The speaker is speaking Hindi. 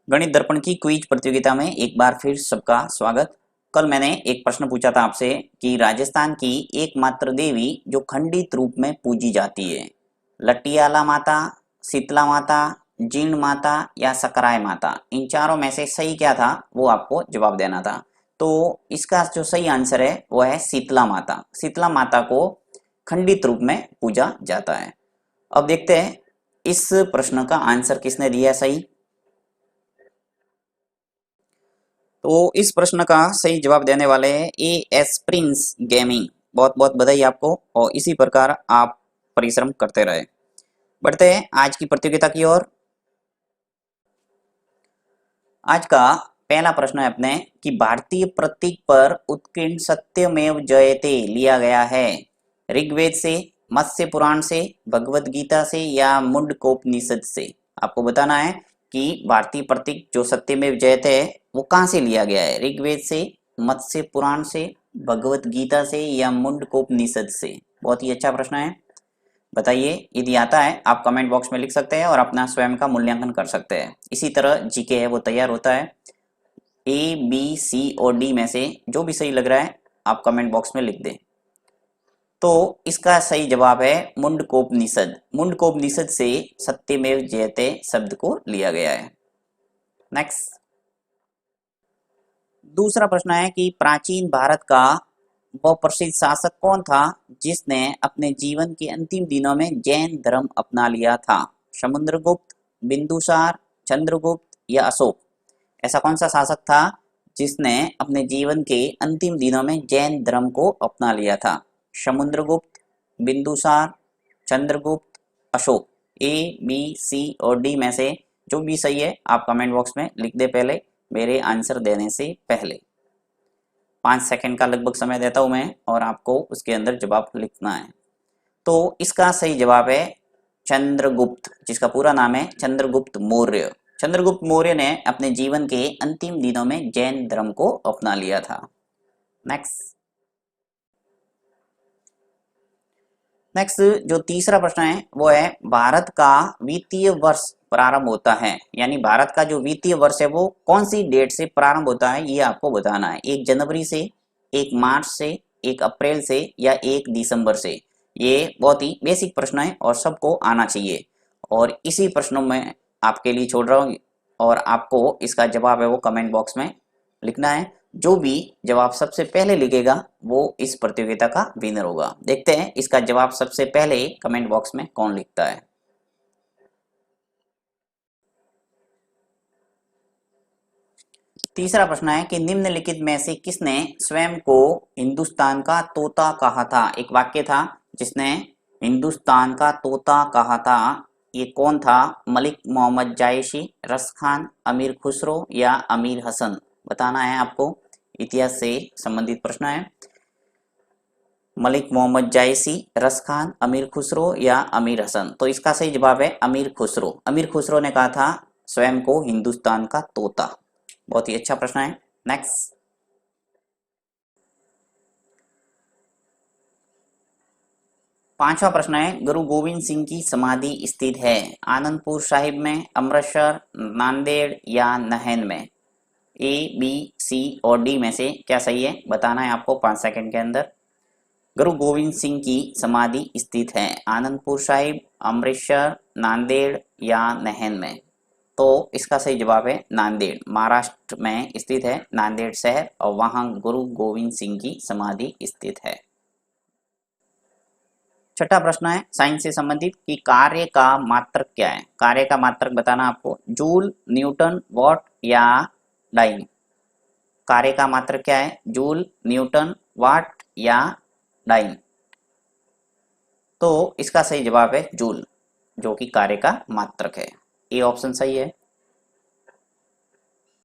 गणित दर्पण की क्विज प्रतियोगिता में एक बार फिर सबका स्वागत। कल मैंने एक प्रश्न पूछा था आपसे कि राजस्थान की एकमात्र देवी जो खंडित रूप में पूजी जाती है, लटियाला माता, शीतला माता, जीण माता या सकराय माता, इन चारों में से सही क्या था वो आपको जवाब देना था। तो इसका जो सही आंसर है वो है शीतला माता। शीतला माता को खंडित रूप में पूजा जाता है। अब देखते हैं इस प्रश्न का आंसर किसने दिया सही। तो इस प्रश्न का सही जवाब देने वाले हैं एएस प्रिंस गेमिंग। बहुत बहुत बधाई आपको और इसी प्रकार आप परिश्रम करते रहे। बढ़ते हैं आज की प्रतियोगिता की ओर। आज का पहला प्रश्न है अपने कि भारतीय प्रतीक पर उत्कीर्ण सत्यमेव जयते लिया गया है ऋग्वेद से, मत्स्य पुराण से, भगवत गीता से या मुंडकोपनिषद से। आपको बताना है कि भारतीय प्रतीक जो सत्यमेव जयते है वो कहाँ से लिया गया है, ऋग्वेद से, मत्स्य पुराण से, भगवत गीता से या मुंडकोपनिषद से। बहुत ही अच्छा प्रश्न है, बताइए। यदि आता है आप कमेंट बॉक्स में लिख सकते हैं और अपना स्वयं का मूल्यांकन कर सकते हैं। इसी तरह जीके है वो तैयार होता है। ए बी सी और डी में से जो भी सही लग रहा है आप कमेंट बॉक्स में लिख दें। तो इसका सही जवाब है मुंडकोपनिषद। मुंडकोपनिषद से सत्यमेव जयते शब्द को लिया गया है। नेक्स्ट, दूसरा प्रश्न है कि प्राचीन भारत का वह प्रसिद्ध शासक कौन था जिसने अपने जीवन के अंतिम दिनों में जैन धर्म अपना लिया था, समुद्रगुप्त, बिंदुसार, चंद्रगुप्त या अशोक। ऐसा कौन सा शासक था जिसने अपने जीवन के अंतिम दिनों में जैन धर्म को अपना लिया था, Samudragupta, Bindusar, Chandragupta, Ashoka. A B C और डी में से जो भी सही है आप कमेंट बॉक्स में लिख दे पहले, मेरे आंसर देने से पहले। 5 सेकंड का लगभग समय देता हूं मैं और आपको उसके अंदर जवाब लिखना है। तो इसका सही जवाब है चंद्रगुप्त, जिसका पूरा नाम है चंद्रगुप्त मौर्य। चंद्रगुप्त मौर्य ने अपने जीवन के अंतिम दिनों में जैन धर्म को अपना लिया था। नेक्स्ट जो तीसरा प्रश्न है वो है भारत का वित्तीय वर्ष प्रारंभ होता है, यानी भारत का जो वित्तीय वर्ष है वो कौन सी डेट से प्रारंभ होता है ये आपको बताना है। 1 जनवरी से, 1 मार्च से, 1 अप्रैल से या 1 दिसंबर से। ये बहुत ही बेसिक प्रश्न है और सबको आना चाहिए और इसी प्रश्नों में आपके लिए छोड़ रहा हूँ और आपको इसका जवाब है वो कमेंट बॉक्स में लिखना है। जो भी जवाब सबसे पहले लिखेगा वो इस प्रतियोगिता का विनर होगा। देखते हैं इसका जवाब सबसे पहले कमेंट बॉक्स में कौन लिखता है। तीसरा प्रश्न है कि निम्नलिखित में से किसने स्वयं को हिंदुस्तान का तोता कहा था। एक वाक्य था जिसने हिंदुस्तान का तोता कहा था, ये कौन था, मलिक मोहम्मद जायसी, रस खान, अमीर खुसरो या अमीर हसन। बताना है आपको, इतिहास से संबंधित प्रश्न है। मलिक मोहम्मद जायसी, रस खान, अमीर खुसरो या अमीर हसन। तो इसका सही जवाब है अमीर खुसरो। अमीर खुसरो ने कहा था स्वयं को हिंदुस्तान का तोता। बहुत ही अच्छा प्रश्न है। नेक्स्ट, पांचवा प्रश्न है गुरु गोविंद सिंह की समाधि स्थित है आनंदपुर साहिब में, अमृतसर, नांदेड़ या नहन में। ए बी सी और डी में से क्या सही है बताना है आपको 5 सेकंड के अंदर। गुरु गोविंद सिंह की समाधि स्थित है आनंदपुर साहिब, अमृतसर, नांदेड़ या नहन में। तो इसका सही जवाब है नांदेड़। महाराष्ट्र में स्थित है नांदेड़ शहर और वहां गुरु गोविंद सिंह की समाधि स्थित है। छठा प्रश्न है साइंस से संबंधित कि कार्य का मात्रक क्या है। कार्य का मात्रक बताना आपको, जूल, न्यूटन, वॉट या डाइन। कार्य का मात्रक क्या है, जूल, न्यूटन, वाट या डाइन। तो इसका सही जवाब है जूल, जो कि कार्य का मात्रक है। ए ऑप्शन सही है।